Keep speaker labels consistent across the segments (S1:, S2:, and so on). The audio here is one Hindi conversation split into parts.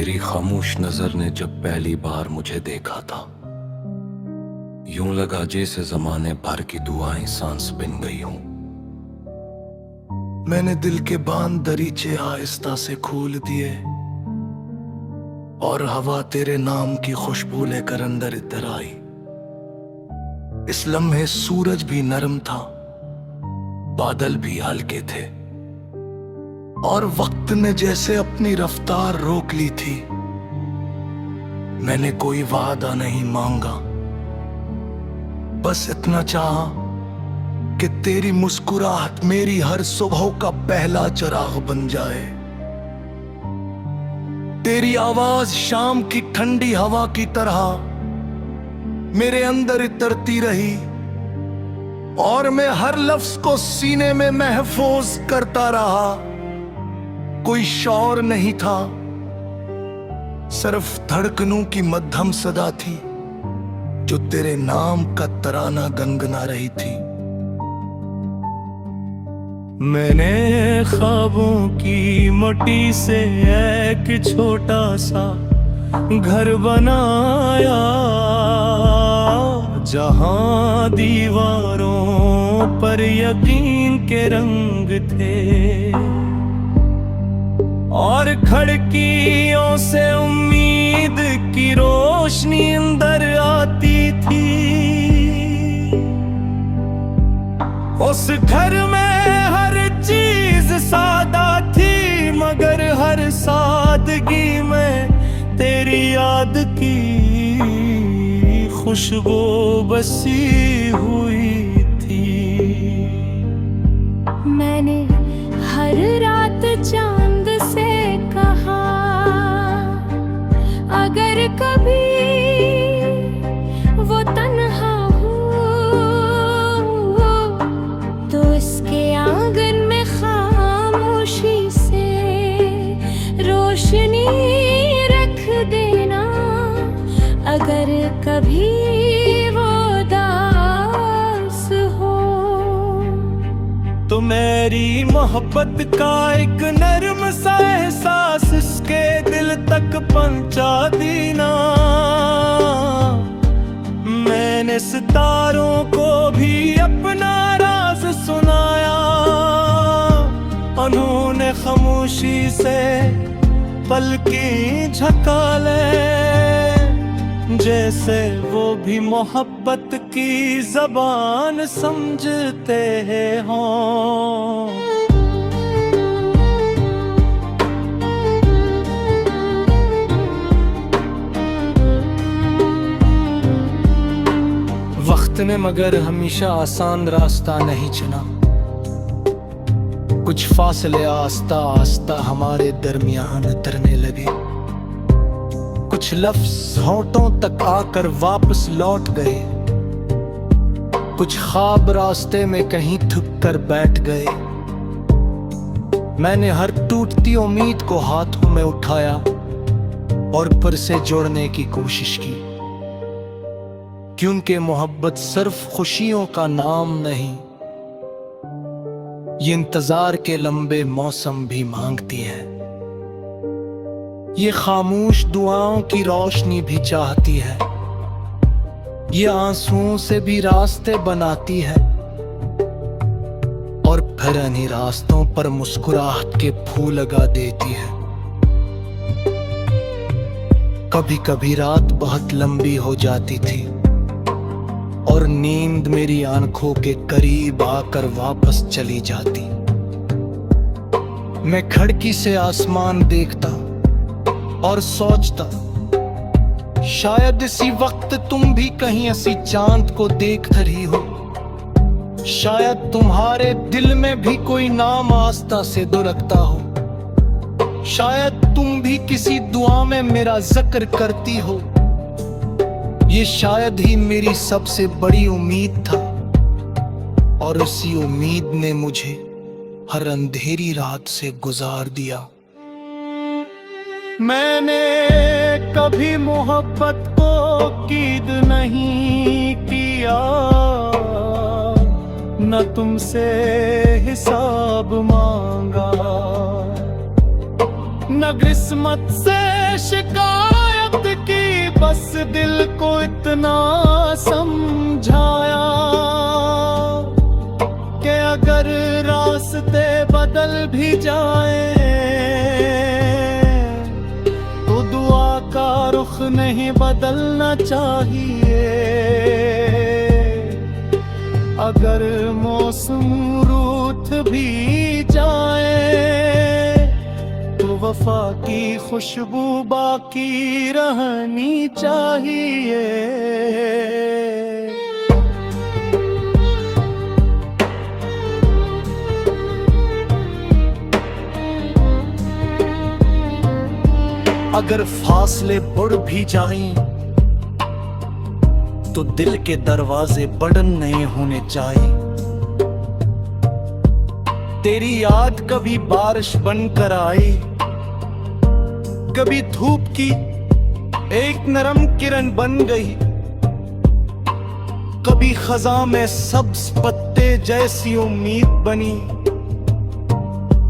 S1: तेरी खामोश नजर ने जब पहली बार मुझे देखा था, यूं लगा जैसे जमाने भर की दुआएं सांस बिन गई हूं। मैंने दिल के बांध दरीचे आहिस्ता से खोल दिए और हवा तेरे नाम की खुशबू लेकर अंदर इधर आई। इस लम्हे सूरज भी नरम था, बादल भी हल्के थे और वक्त ने जैसे अपनी रफ्तार रोक ली थी। मैंने कोई वादा नहीं मांगा, बस इतना चाहा कि तेरी मुस्कुराहट मेरी हर सुबह का पहला चिराग बन जाए। तेरी आवाज शाम की ठंडी हवा की तरह मेरे अंदर इतरती रही और मैं हर लफ्ज को सीने में महफूज करता रहा। कोई शौर नहीं था, सिर्फ धड़कनों की मध्यम सदा थी जो तेरे नाम का तराना गनगना रही थी।
S2: मैंने ख्वाबों की मिट्टी से एक छोटा सा घर बनाया, जहां दीवारों पर यकीन के रंग थे और खिड़कियों से उम्मीद की रोशनी अंदर आती थी। उस घर में हर चीज सादा थी, मगर हर सादगी में तेरी याद की खुशबू बसी हुई थी।
S3: मैंने हर रात चांद से कहा, अगर कभी वो तन्हा हो तो इसके आंगन में खामोशी से रोशनी रख देना। अगर कभी वो दास हो
S2: तो मेरी मोहब्बत का एक नर्म सा एहसास इसके दिल तक पहुंचा देना। मैंने सितारों को भी अपना राज सुनाया, उन्होंने खामोशी से पलकें झपका ले, जैसे वो भी मोहब्बत की ज़बान समझते हों। वक्त ने मगर हमेशा आसान रास्ता नहीं चुना, कुछ फासले आस्ता आस्ता हमारे दरमियान उतरने लगे। कुछ लफ्ज होंठों तक आकर वापस लौट गए, कुछ ख्वाब रास्ते में कहीं थक कर बैठ गए। मैंने हर टूटती उम्मीद को हाथों में उठाया और फिर से जोड़ने की कोशिश की, क्योंकि मोहब्बत सिर्फ खुशियों का नाम नहीं, ये इंतजार के लंबे मौसम भी मांगती है। ये खामोश दुआओं की रोशनी भी चाहती है, ये आंसुओं से भी रास्ते बनाती है और फिर इन्हीं रास्तों पर मुस्कुराहट के फूल लगा देती है। कभी कभी रात बहुत लंबी हो जाती थी और नींद मेरी आंखों के करीब आकर वापस चली जाती। मैं खिड़की से आसमान देखता और सोचता, शायद इसी वक्त तुम भी कहीं ऐसी चांद को देख रही हो। शायद तुम्हारे दिल में भी कोई नाम आस्था से दुलकता हो। शायद तुम भी किसी दुआ में मेरा जिक्र करती हो। ये शायद ही मेरी सबसे बड़ी उम्मीद था और उसी उम्मीद ने मुझे हर अंधेरी रात से गुजार दिया। मैंने कभी मोहब्बत को कीद नहीं किया, न तुमसे हिसाब मांगा, न किस्मत से शिकायत की, बस दिल को इतना समझाया कि अगर रास्ते बदल भी जाए तो दुआ का रुख नहीं बदलना चाहिए। अगर मौसम रूठ भी जाए तो वफा की खुशबू बाकी रहनी चाहिए। अगर फासले बढ़ भी जाएं तो दिल के दरवाजे बंद नहीं होने चाहिए। तेरी याद कभी बारिश बनकर आई, कभी धूप की एक नरम किरण बन गई, कभी खजा में सब्ज पत्ते जैसी उम्मीद बनी,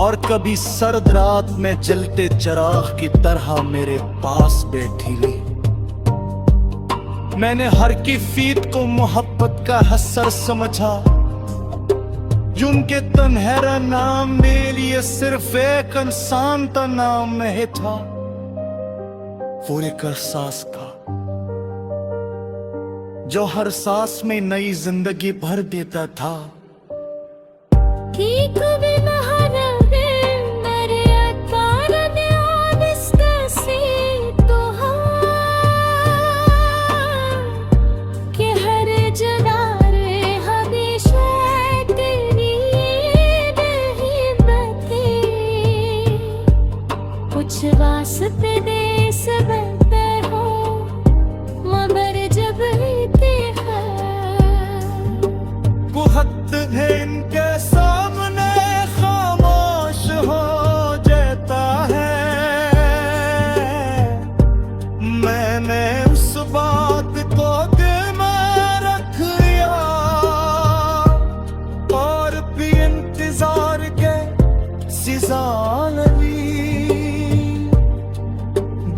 S2: और कभी सर्द रात में जलते चिराग की तरह मेरे पास बैठी रही। मैंने हर की फीत को मोहब्बत का हसर समझा, जिनके तन्हेरा नाम मेरे लिए सिर्फ एक इंसान का नाम नहीं था, वो एक एहसास का जो हर सांस में नई जिंदगी भर देता था।
S3: कि कभी कुछ वास्ते दे सबते हो मगर जब लेते हैं
S2: कुहत है इनके सामने खामोश हो जाता है। मैंने उस बात को दिल में रख लिया और भी इंतजार के सिजान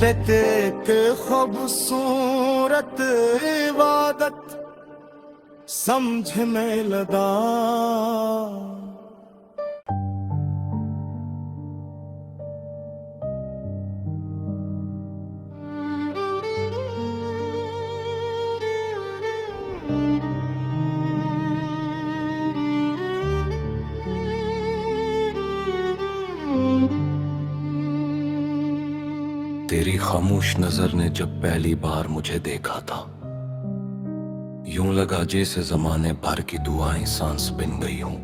S2: देते के खूबसूरत इबादत समझ में लगा।
S1: तेरी खामोश नजर ने जब पहली बार मुझे देखा था, यूं लगा जैसे जमाने भर की दुआएं सांस बिन गई हूं।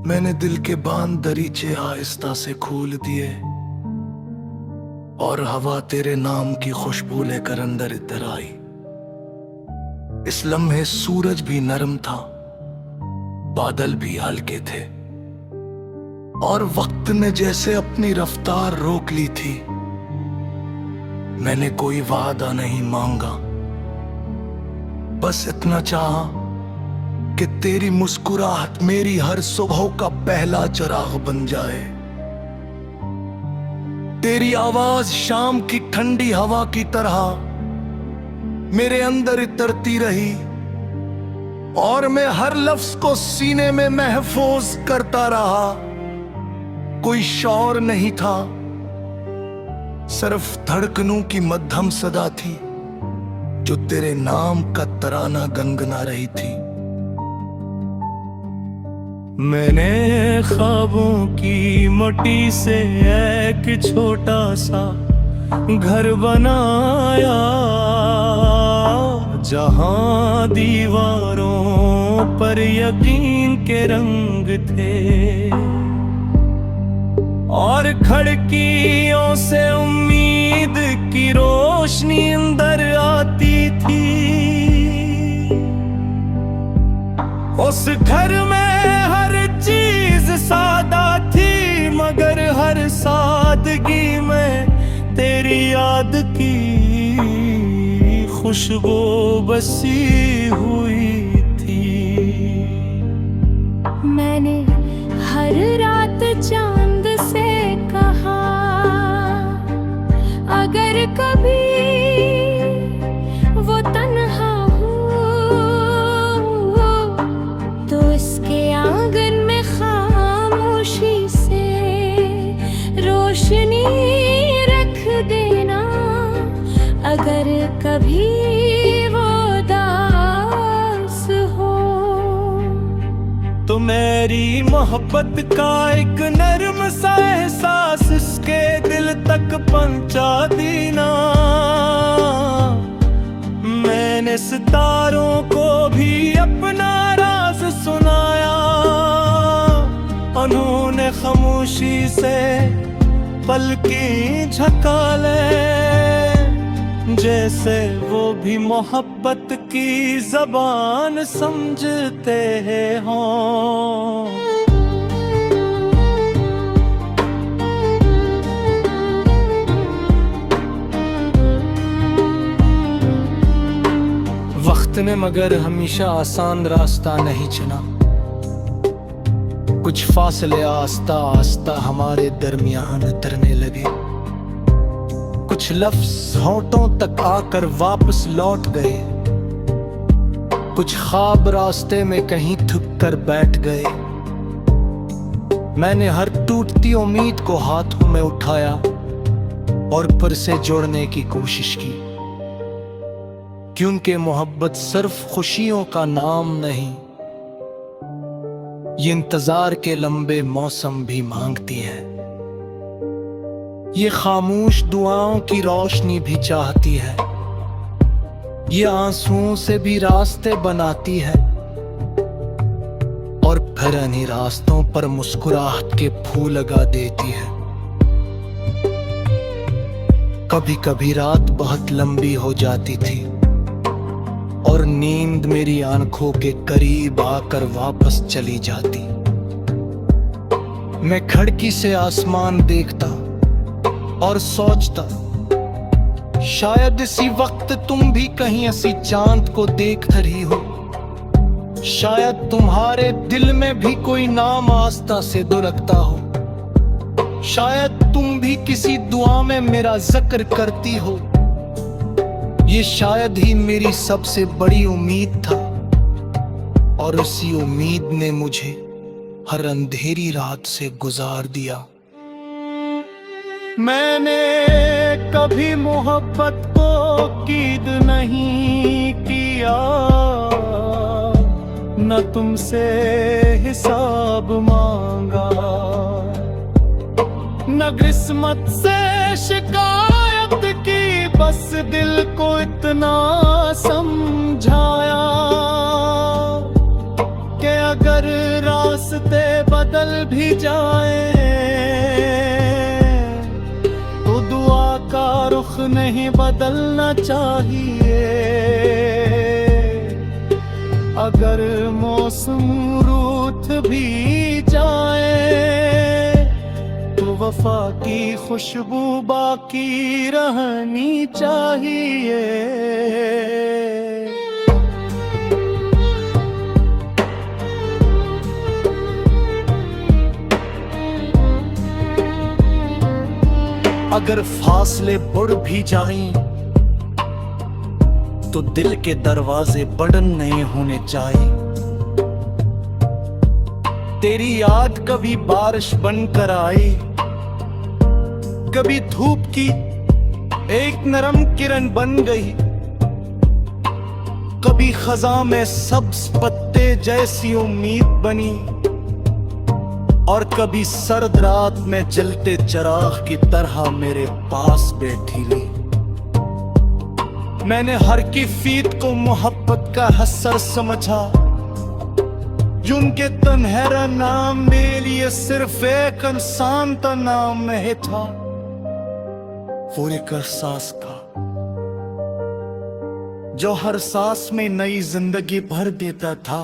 S1: मैंने दिल के बांध दरीचे आहिस्ता से खोल दिए और हवा तेरे नाम की खुशबू लेकर अंदर इधर आई। इस लम्हे सूरज भी नरम था, बादल भी हल्के थे और वक्त ने जैसे अपनी रफ्तार रोक ली थी। मैंने कोई वादा नहीं मांगा, बस इतना चाहा कि तेरी मुस्कुराहट मेरी हर सुबह का पहला चिराग बन जाए। तेरी आवाज शाम की ठंडी हवा की तरह मेरे अंदर इतरती रही और मैं हर लफ्ज को सीने में महफूज करता रहा। कोई शौर नहीं था, सिर्फ धड़कनों की मध्यम सदा थी जो तेरे नाम का तराना गनगना रही थी।
S2: मैंने ख्वाबों की मिट्टी से एक छोटा सा घर बनाया, जहां दीवारों पर यकीन के रंग थे और खिड़कियों से उम्मीद की रोशनी अंदर आती थी। उस घर में हर चीज सादा थी मगर हर सादगी में तेरी याद की खुशबू बसी हुई थी।
S3: मैंने हर रात चांद से कहा कभी वो दास हो।
S2: तो मेरी मोहब्बत का एक नर्म सा एहसास इसके दिल तक पहुंचा दीना। मैंने सितारों को भी अपना राज सुनाया, उन्होंने खामोशी से पलकें झपका ले, जैसे वो भी मोहब्बत की ज़बान समझते हों। वक्त ने मगर हमेशा आसान रास्ता नहीं चुना। कुछ फासले आस्ता आस्ता हमारे दरमियान उतरने लगे। कुछ लफ्ज़ होंठों तक आकर वापस लौट गए। कुछ ख्वाब रास्ते में कहीं थक कर बैठ गए। मैंने हर टूटती उम्मीद को हाथों में उठाया और फिर से जोड़ने की कोशिश की, क्योंकि मोहब्बत सिर्फ खुशियों का नाम नहीं, ये इंतजार के लंबे मौसम भी मांगती है। ये खामोश दुआओं की रोशनी भी चाहती है। ये आंसुओं से भी रास्ते बनाती है और फिर इन्हीं रास्तों पर मुस्कुराहट के फूल लगा देती है। कभी कभी रात बहुत लंबी हो जाती थी और नींद मेरी आंखों के करीब आकर वापस चली जाती। मैं खिड़की से आसमान देखता और सोचता, शायद इसी वक्त तुम भी कहीं ऐसी चांद को देख रही हो। शायद तुम्हारे दिल में भी कोई नाम आस्था से दुलकता हो। शायद तुम भी किसी दुआ में मेरा जिक्र करती हो। ये शायद ही मेरी सबसे बड़ी उम्मीद था और उसी उम्मीद ने मुझे हर अंधेरी रात से गुजार दिया। मैंने कभी मोहब्बत को कीद नहीं किया, न तुमसे हिसाब मांगा, न किस्मत से शिकायत की, बस दिल को इतना समझाया कि अगर रास्ते बदल भी जाए तो दुआ का रुख नहीं बदलना चाहिए। अगर मौसम रूठ भी जाए तो वफा की खुशबू बाकी रहनी चाहिए। अगर फासले बढ़ भी जाएं तो दिल के दरवाजे बंद नहीं होने चाहिए। तेरी याद कभी बारिश बनकर आई, कभी धूप की एक नरम किरण बन गई, कभी खजा में सब्ज पत्ते जैसी उम्मीद बनी, और कभी सर्द रात में जलते चिराग की तरह मेरे पास बैठी रही। मैंने हर की फीत को मोहब्बत का हसर समझा, जिनके तन्हेरा नाम मेरे लिए सिर्फ एक इंसान का नाम नहीं था, वो एक एहसास का जो हर सांस में नई जिंदगी भर देता था।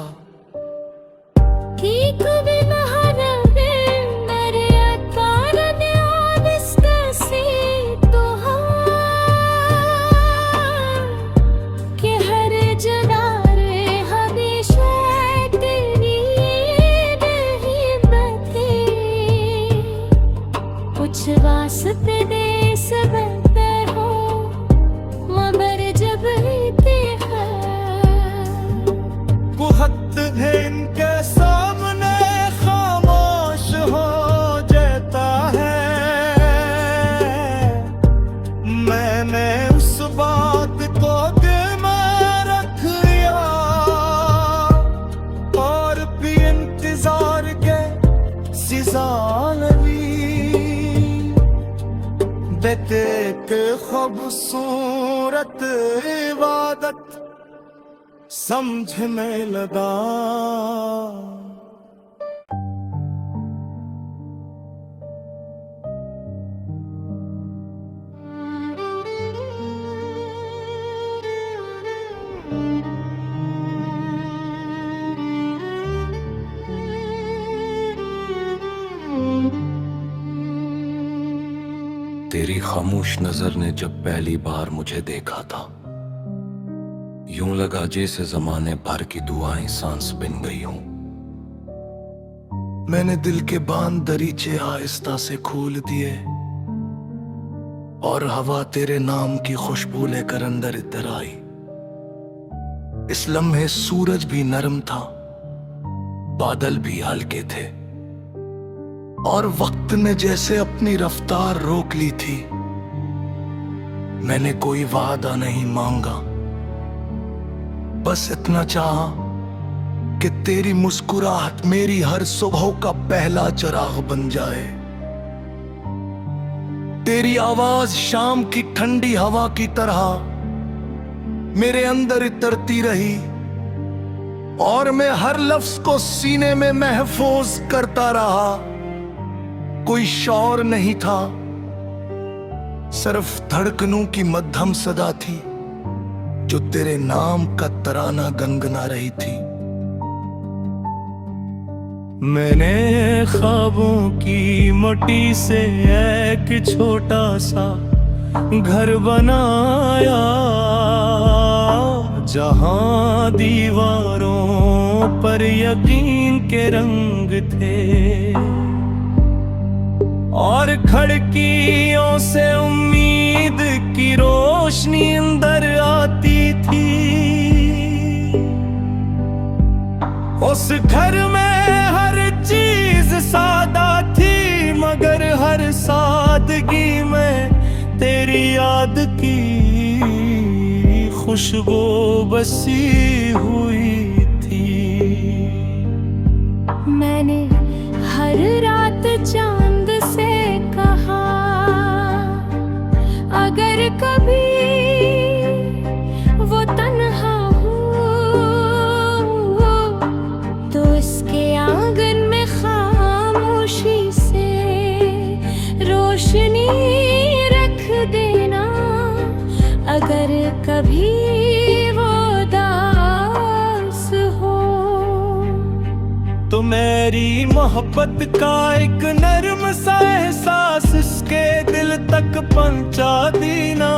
S3: वास्ते दे सबते हो मगर जब
S2: कुहत है इनके सामने खामोश। अजीजानवी बेटे के खूबसूरत इबादत समझ में लगा।
S1: तेरी खामोश नजर ने जब पहली बार मुझे देखा था, यूं लगा जैसे जमाने भर की दुआएं सांस बिन गई हूं। मैंने दिल के बांध दरीचे आहिस्ता से खोल दिए और हवा तेरे नाम की खुशबू लेकर अंदर इधर आई। इस लम्हे सूरज भी नरम था, बादल भी हल्के थे और वक्त ने जैसे अपनी रफ्तार रोक ली थी। मैंने कोई वादा नहीं मांगा, बस इतना चाहा कि तेरी मुस्कुराहट मेरी हर सुबह का पहला चिराग बन जाए। तेरी आवाज शाम की ठंडी हवा की तरह मेरे अंदर इतरती रही और मैं हर लफ्ज को सीने में महफूज करता रहा। कोई शौर नहीं था, सिर्फ धड़कनों की मध्यम सदा थी जो तेरे नाम का तराना गनगना रही थी।
S2: मैंने ख्वाबों की मिट्टी से एक छोटा सा घर बनाया, जहां दीवारों पर यकीन के रंग थे और खिड़कियों से उम्मीद की रोशनी अंदर आती थी। उस घर में हर चीज सादा थी, मगर हर सादगी में तेरी याद की खुशबू बसी हुई थी।
S3: मैंने हर रात चांद से कहा, अगर कभी वो तन्हा हो तो उसके आंगन में खामोशी से रोशनी रख देना। अगर कभी वो उदास हो
S2: तो मेरी मोहब्बत का एक नर्म सा एहसास इसके दिल तक पहुंचा देना।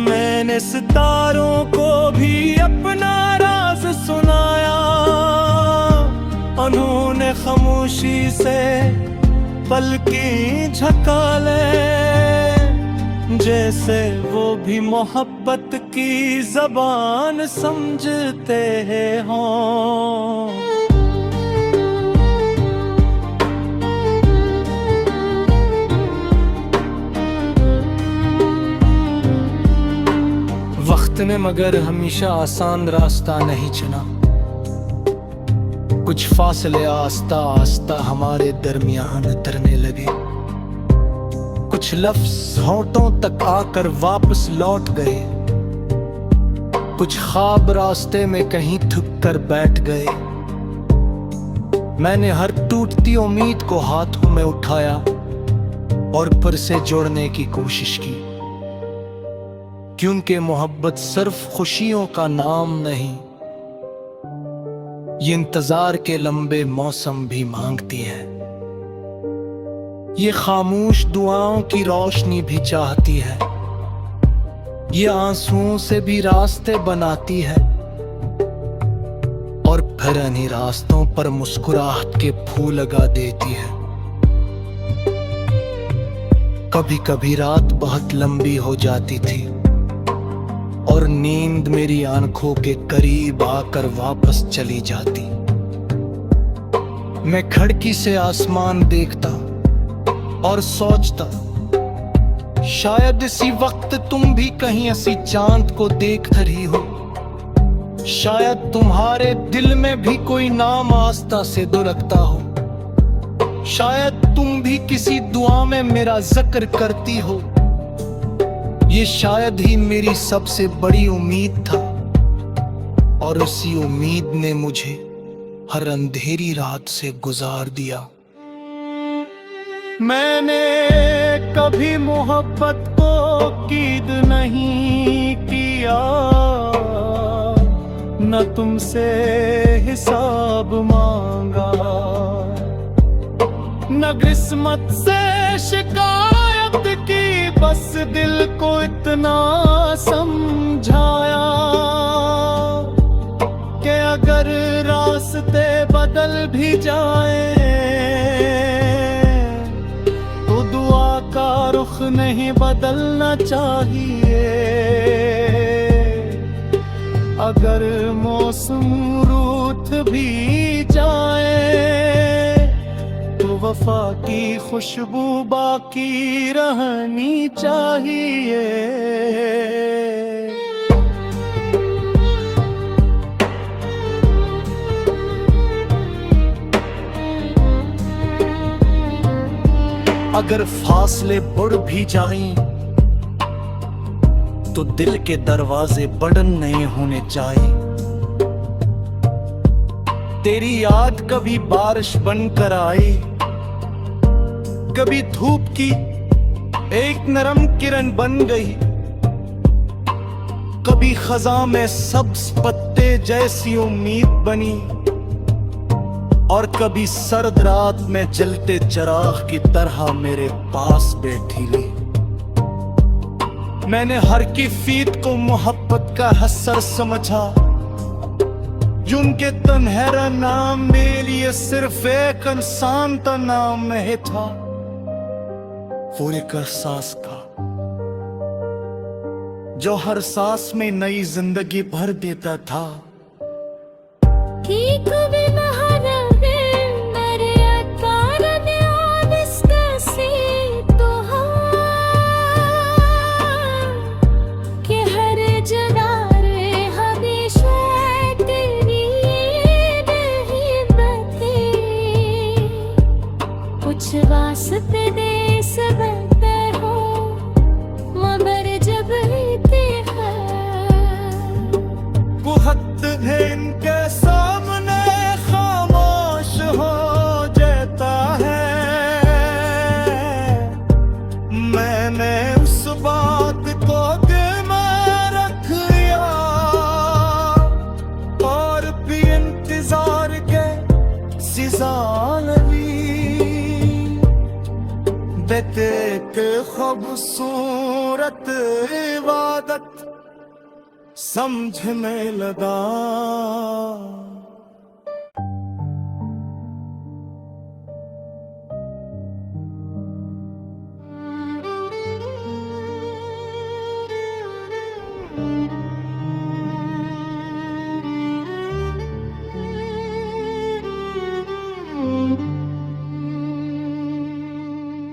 S2: मैंने सितारों को भी अपना राज सुनाया, उन्होंने खामोशी से पलकें झपका ले, जैसे वो भी मोहब्बत की जबान समझते हों। वक्त ने मगर हमेशा आसान रास्ता नहीं चुना, कुछ फासले आस्ता आस्ता हमारे दरमियान उतरने लगे। कुछ लफ्ज होंठों तक आकर वापस लौट गए, कुछ ख्वाब रास्ते में कहीं थक कर बैठ गए। मैंने हर टूटती उम्मीद को हाथों में उठाया और फिर से जोड़ने की कोशिश की, क्योंकि मोहब्बत सिर्फ खुशियों का नाम नहीं, ये इंतजार के लंबे मौसम भी मांगती है। ये खामोश दुआओं की रोशनी भी चाहती है, ये आंसुओं से भी रास्ते बनाती है और फिर इन्हीं रास्तों पर मुस्कुराहट के फूल लगा देती है। कभी कभी रात बहुत लंबी हो जाती थी और नींद मेरी आंखों के करीब आकर वापस चली जाती। मैं खिड़की से आसमान देखता और सोचता, शायद इसी वक्त तुम भी कहीं ऐसी चांद को देख रही हो शायद तुम्हारे दिल में भी कोई नाम आस्था से दुलकता हो, शायद तुम भी किसी दुआ में मेरा जिक्र करती हो। ये शायद ही मेरी सबसे बड़ी उम्मीद था, और उसी उम्मीद ने मुझे हर अंधेरी रात से गुजार दिया। मैंने कभी मोहब्बत को कीद नहीं किया, न तुमसे हिसाब मांगा, न किस्मत से शिकायत की, बस दिल को इतना समझाया कि अगर रास्ते बदल भी जाए तो दुआ का रुख नहीं बदलना चाहिए। अगर मौसम रूठ भी जाए तो वफा की खुशबू बाकी रहनी चाहिए। अगर फासले बढ़ भी जाएं तो दिल के दरवाजे बंद नहीं होने चाहिए। तेरी याद कभी बारिश बनकर आई, कभी धूप की एक नरम किरण बन गई, कभी खजा में सब्ज पत्ते जैसी उम्मीद बनी, और कभी सर्द रात में जलते चिराग की तरह मेरे पास बैठी ली। मैंने हर की फीत को मोहब्बत का हसर समझा, जिनके तन्हेरा नाम मेरे लिए सिर्फ एक इंसान का नाम नहीं था, वो एक एहसास था जो हर सांस में नई जिंदगी भर देता था।
S3: वास्ते देश बेहतर हो मगर जब लेते हैं
S2: वो हद है इनके सामने खामोश हो जाता है। मैंने उस बात को दिल में रख लिया और भी इंतजार के सिजा एक खूबसूरत इबादत समझने लगा।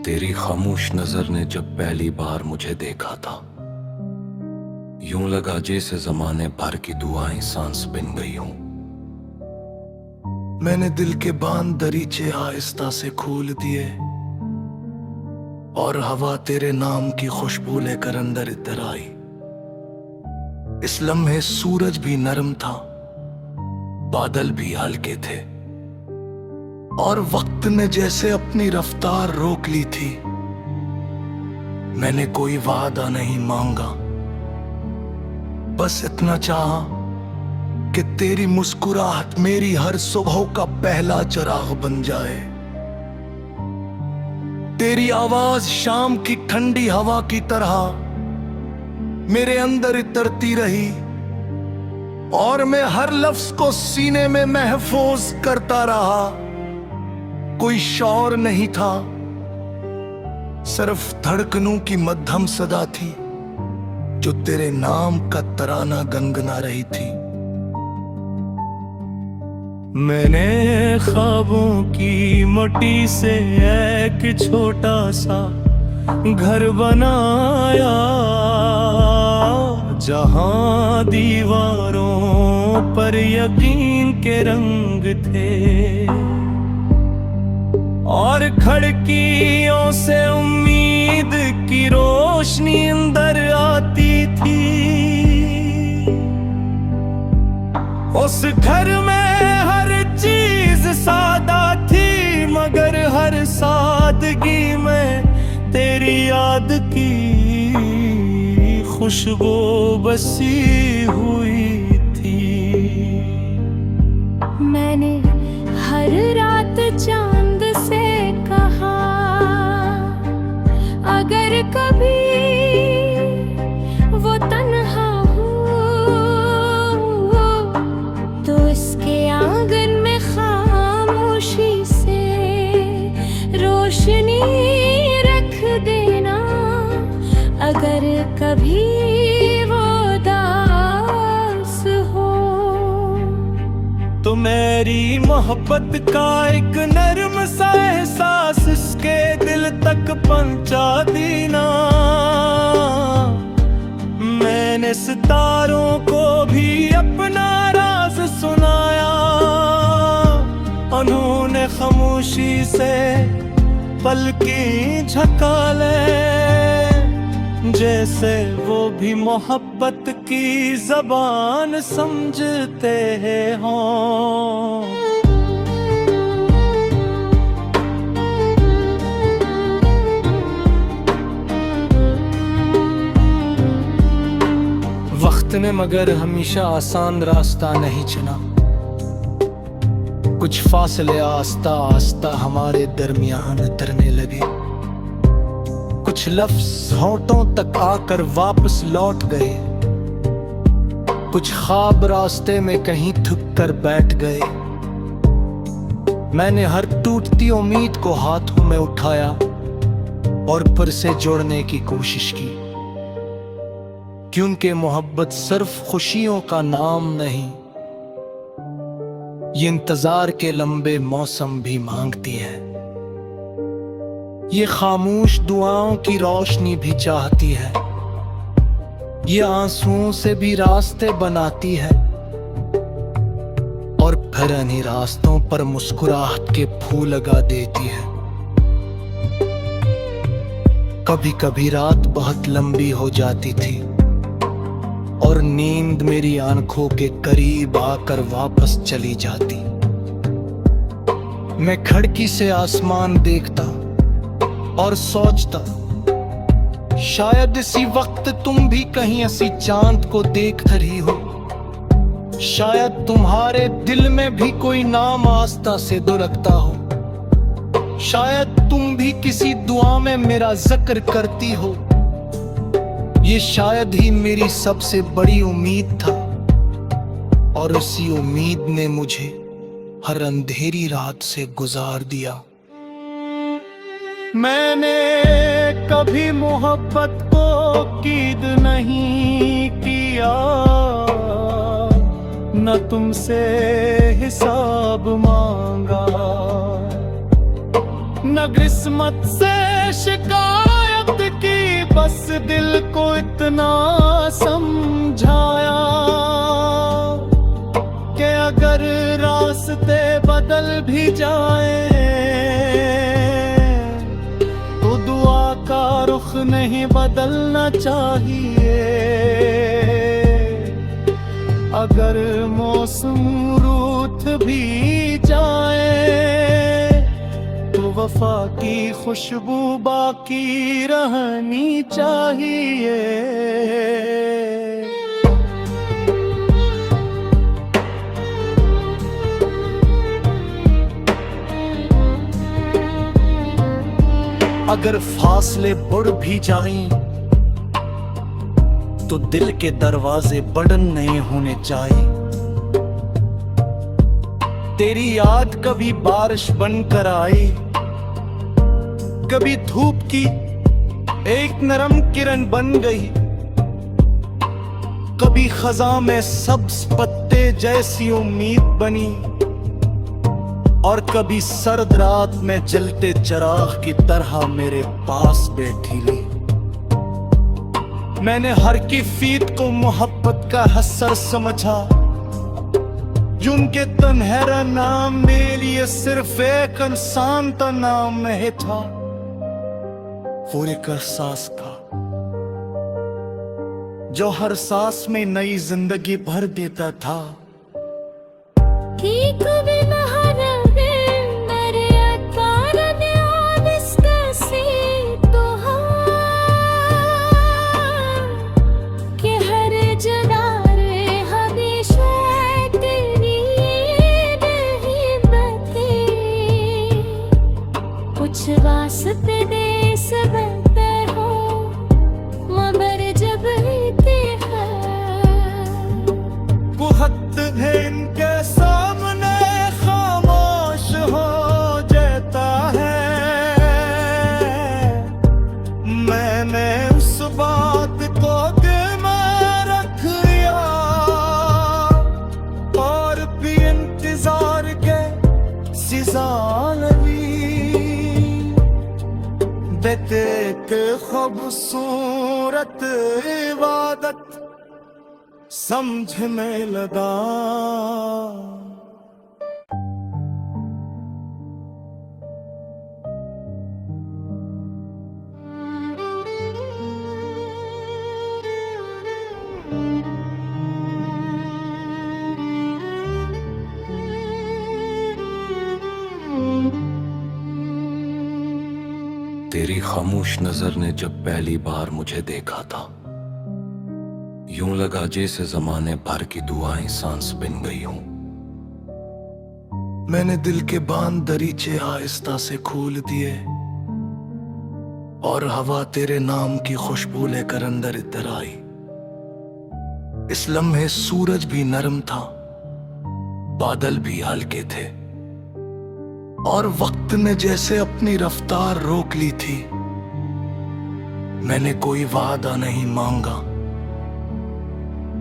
S1: तेरी खामोश नजर ने जब पहली बार मुझे देखा था, यूं लगा जैसे जमाने भर की दुआएं सांस बिन गई हूं। मैंने दिल के बांध दरीचे आहिस्ता से खोल दिए और हवा तेरे नाम की खुशबू लेकर अंदर इधर आई। इस लम्हे सूरज भी नरम था, बादल भी हल्के थे, और वक्त ने जैसे अपनी रफ्तार रोक ली थी। मैंने कोई वादा नहीं मांगा, बस इतना चाहा कि तेरी मुस्कुराहट मेरी हर सुबह का पहला चिराग बन जाए। तेरी आवाज शाम की ठंडी हवा की तरह मेरे अंदर इतरती रही, और मैं हर लफ्ज को सीने में महफूज करता रहा। कोई शौर नहीं था, सिर्फ धड़कनों की मध्यम सदा थी जो तेरे नाम का तराना गनगना रही थी।
S2: मैंने ख्वाबों की मिट्टी से एक छोटा सा घर बनाया, जहां दीवारों
S1: आंखों पर यकीन के रंग थे और खिड़कियों से उम्मीद की रोशनी अंदर आती थी। उस घर में हर चीज सादा थी, मगर हर सादगी में तेरी याद की खुशबू बसी हुई थी।
S3: मैंने हर रात चांद से कहा, अगर कभी वो तन्हा हो तो इसके आंगन में खामोशी से रोशनी रख देना। अगर कभी वो दास हो
S1: तो मेरी मोहब्बत का एक नर्म सा एहसास इसके दिल तक पहुंचा देना। मैंने सितारों को भी अपना राज सुनाया, उन्होंने खामोशी से पलकें झपका ले, जैसे वो भी मोहब्बत की ज़बान समझते हों।
S2: वक्त ने मगर हमेशा आसान रास्ता नहीं चुना। कुछ फासले आस्ता आस्ता हमारे दरमियान उतरने लगे। कुछ लफ्ज होंठों तक आकर वापस लौट गए, कुछ ख्वाब रास्ते में कहीं थक कर बैठ गए। मैंने हर टूटती उम्मीद को हाथों में उठाया और फिर से जोड़ने की कोशिश की, क्योंकि मोहब्बत सिर्फ खुशियों का नाम नहीं, ये इंतजार के लंबे मौसम भी मांगती है। ये खामोश दुआओं की रोशनी भी चाहती है, ये आंसुओं से भी रास्ते बनाती है और फिर इन्हीं रास्तों पर मुस्कुराहट के फूल लगा देती है। कभी कभी रात बहुत लंबी हो जाती थी और नींद मेरी आंखों के करीब आकर वापस चली जाती। मैं खिड़की से आसमान देखता और सोचता, शायद इसी वक्त तुम भी कहीं ऐसी चांद को देख रही हो। शायद तुम्हारे दिल में भी कोई नाम आस्था से दुलकता हो। शायद तुम भी किसी दुआ में मेरा जिक्र करती हो। ये शायद ही मेरी सबसे बड़ी उम्मीद था और उसी उम्मीद ने मुझे हर अंधेरी रात से गुजार दिया।
S1: मैंने कभी मोहब्बत को कीद नहीं किया, न तुमसे हिसाब मांगा, न किस्मत से शिकायत की, बस दिल को इतना समझाया कि अगर रास्ते बदल भी जाए तो दुआ का रुख नहीं बदलना चाहिए। अगर मौसम रूठ भी जाए तो वफा की खुशबू बाकी रहनी चाहिए। अगर फासले बढ़ भी जाएं तो दिल के दरवाजे बंद नहीं होने चाहिए। तेरी याद कभी बारिश बनकर आई, कभी धूप की एक नरम किरण बन गई, कभी खजा में सब्ज पत्ते जैसी उम्मीद बनी और कभी सर्द रात में जलते चिराग की तरह मेरे पास बैठी ली। मैंने हर की फीत को मोहब्बत का हसर समझा
S2: जिनके तन्हेरा नाम मेरे लिए सिर्फ एक इंसान का नाम नहीं था, वो एक एहसास था जो हर सांस में नई जिंदगी भर देता था।
S3: कि कभी बहाना मेरे अतारन आविस्कसी तो कि हर जनारे हमेशा तेरी नहीं बते कुछ वास्ते दे सबते हो मगर जब ते
S2: वो हद है इनके सामने खामोश हो जाता है। मैंने उस बात को दिल में रख लिया और भी इंतजार के सिजानवी देते के खूबसूरत इबादत समझ में लगा।
S1: तेरी खामोश नजर ने जब पहली बार मुझे देखा था, यूं लगा जैसे जमाने भर की दुआएं सांस बिन गई हूं। मैंने दिल के बांध दरीचे आहिस्ता से खोल दिए और हवा तेरे नाम की खुशबू लेकर अंदर इधर आई। इस लम्हे सूरज भी नरम था, बादल भी हल्के थे और वक्त ने जैसे अपनी रफ्तार रोक ली थी। मैंने कोई वादा नहीं मांगा,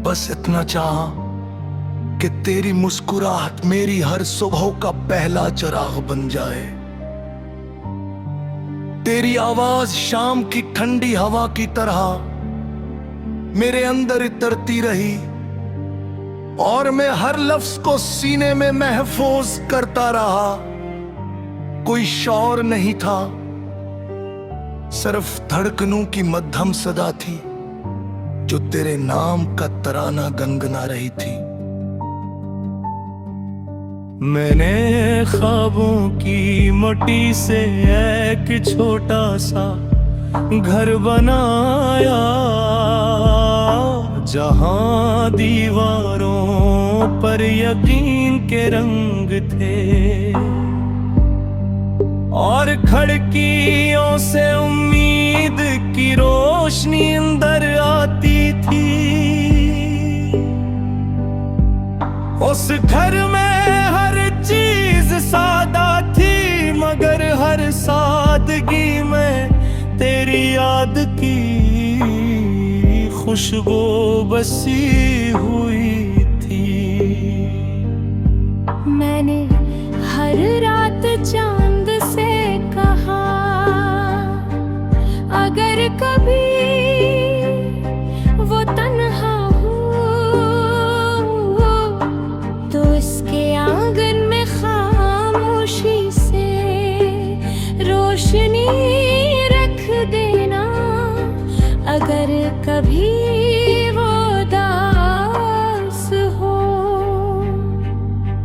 S1: बस इतना चाहा कि तेरी मुस्कुराहट मेरी हर सुबह का पहला चिराग बन जाए। तेरी आवाज शाम की ठंडी हवा की तरह मेरे अंदर इतरती रही और मैं हर लफ्ज को सीने में महफूज करता रहा। कोई शौर नहीं था, सिर्फ धड़कनों की मध्यम सदा थी जो तेरे नाम का तराना गनगना रही थी।
S4: मैंने ख्वाबों की मिट्टी से एक छोटा सा घर बनाया, जहां दीवारों पर यकीन के रंग थे और खिड़कियों से उम्मीद की रोशनी अंदर आती थी। उस घर में हर चीज सादा थी मगर हर सादगी में तेरी याद की खुशबू बसी हुई थी।
S3: मैंने हर रात चांद से कहा अगर कभी वो तन्हा हो तो इसके आंगन में खामोशी से रोशनी रख देना। अगर कभी वो दास हो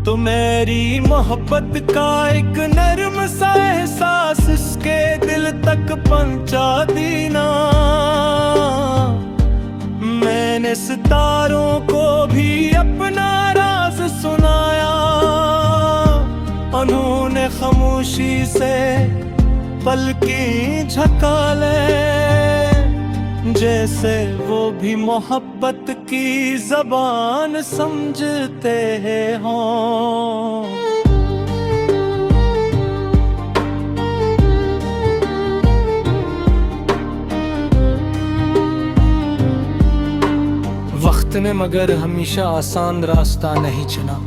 S4: तो मेरी मोहब्बत का एक नर्म सा एहसास इसके दिल तक पहुंचा देना। मैंने सितारों को भी अपना राज सुनाया, उन्होंने खामोशी से पलकें झपका ले जैसे वो भी मोहब्बत की जबान समझते हों।
S2: वक्त ने मगर हमेशा आसान रास्ता नहीं चुना,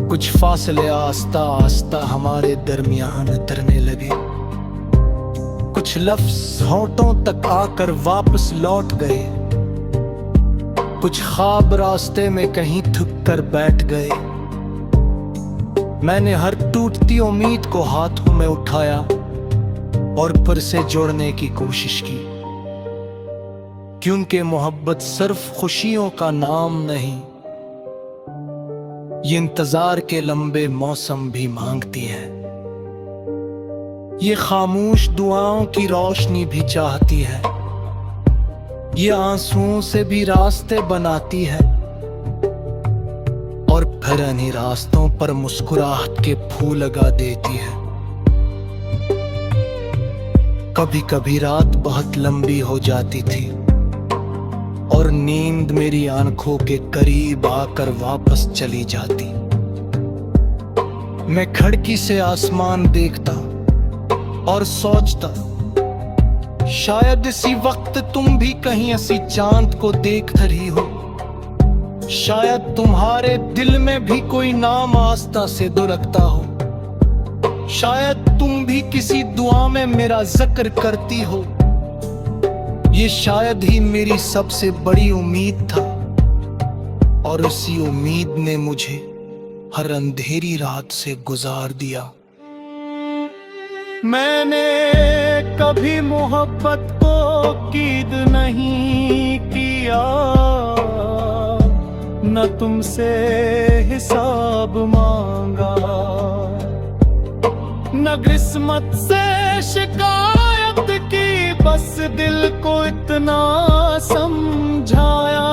S2: कुछ फासले आस्ता आस्ता हमारे दरमियान उतरने लगे। कुछ लफ्ज होठों तक आकर वापस लौट गए कुछ ख्वाब रास्ते में कहीं थक कर बैठ गए। मैंने हर टूटती उम्मीद को हाथों में उठाया और फिर से जोड़ने की कोशिश की, क्योंकि मोहब्बत सिर्फ खुशियों का नाम नहीं, ये इंतजार के लंबे मौसम भी मांगती है। ये खामोश दुआओं की रोशनी भी चाहती है, ये आंसुओं से भी रास्ते बनाती है, और फिर इन्हीं रास्तों पर मुस्कुराहट के फूल लगा देती है। कभी कभी रात बहुत लंबी हो जाती थी और नींद मेरी आंखों के करीब आकर वापस चली जाती। मैं खिड़की से आसमान देखता और सोचता, शायद इसी वक्त तुम भी कहीं ऐसी चांद को देख रही हो। शायद तुम्हारे दिल में भी कोई नाम आस्था से दुलकता हो। शायद तुम भी किसी दुआ में मेरा जिक्र करती हो। ये शायद ही मेरी सबसे बड़ी उम्मीद था, और उसी उम्मीद ने मुझे हर अंधेरी रात से गुजार दिया।
S4: मैंने कभी मोहब्बत को कीद नहीं किया, न तुमसे हिसाब मांगा, न किस्मत से शिकायत की, बस दिल को इतना समझाया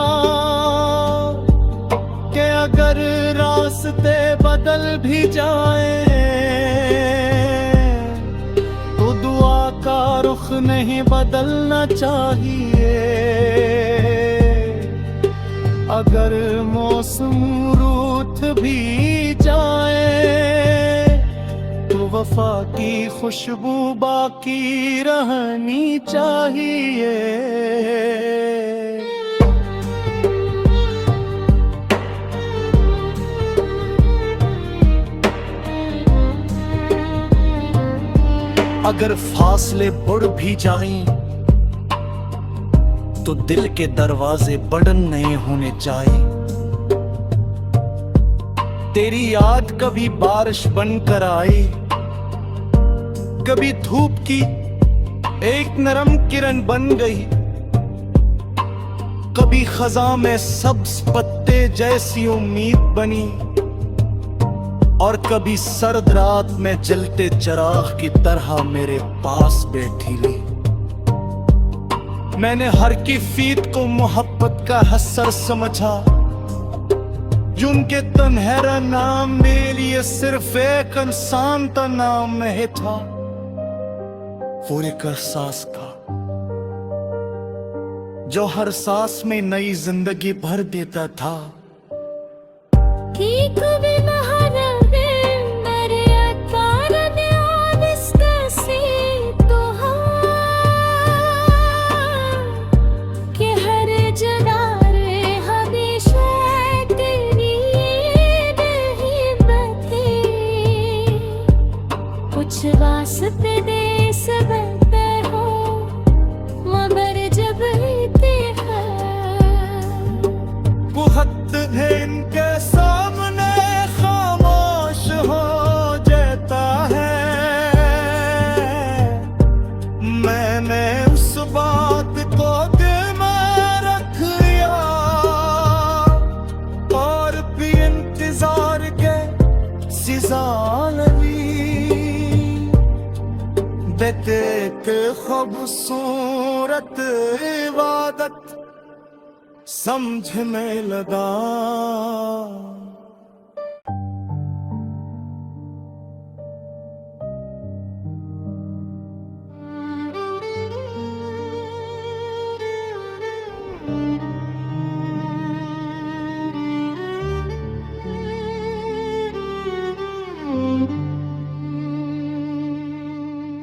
S4: कि अगर रास्ते बदल भी जाए तो दुआ का रुख नहीं बदलना चाहिए। अगर मौसम रूठ भी जाए तो वफा की खुशबू बाकी रहनी चाहिए।
S1: अगर फासले बढ़ भी जाएं तो दिल के दरवाजे बंद नहीं होने चाहिए। तेरी याद कभी बारिश बनकर आई, कभी धूप की एक नरम किरण बन गई, कभी खजा में सब्ज पत्ते जैसी उम्मीद बनी, और कभी सर्द रात में जलते चिराग की तरह मेरे पास बैठी ली। मैंने हर कैफियत को मोहब्बत का हसर समझा, जिनके तन्हेरा नाम मेरे लिए सिर्फ एक इंसान का नाम नहीं था, वो एक एहसास का जो हर सांस में नई जिंदगी भर देता था।
S3: कुछ वास्ते दे सबते हो मगर जब लेते हैं
S4: वो हद है इनके सामने खामोश हो जाता है। मैंने उस बात को दिल में रख लिया और भी इंतजार के सिजा लगी। एक खूबसूरत इबादत समझ में लगा।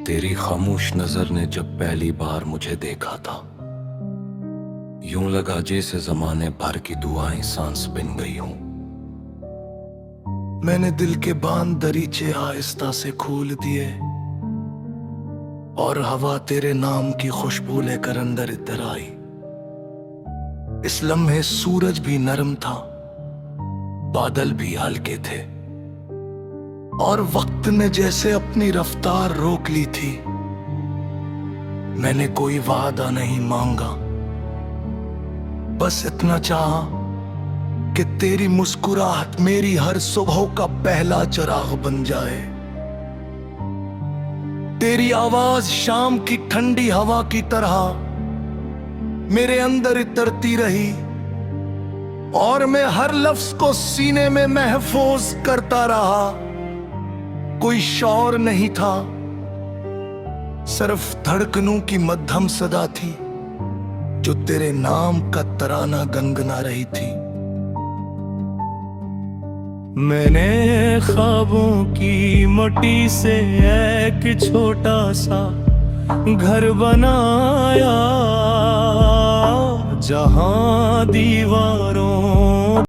S1: तेरी खामोश नजर ने जब पहली बार मुझे देखा था, यूं लगा जैसे जमाने भर की दुआएं सांस बन गई हूं। मैंने दिल के बांध दरीचे आहिस्ता से खोल दिए और हवा तेरे नाम की खुशबू लेकर अंदर इधर आई। इस लम्हे सूरज भी नरम था, बादल भी हल्के थे, और वक्त ने जैसे अपनी रफ्तार रोक ली थी। मैंने कोई वादा नहीं मांगा, बस इतना चाहा कि तेरी मुस्कुराहट मेरी हर सुबह का पहला चिराग बन जाए। तेरी आवाज शाम की ठंडी हवा की तरह मेरे अंदर इतरती रही, और मैं हर लफ्ज को सीने में महफूज करता रहा। कोई शौर नहीं था, सिर्फ धड़कनों की मध्यम सदा थी जो तेरे नाम का तराना गनगना रही थी।
S4: मैंने ख्वाबों की मट्टी से एक छोटा सा घर बनाया, जहां दीवारों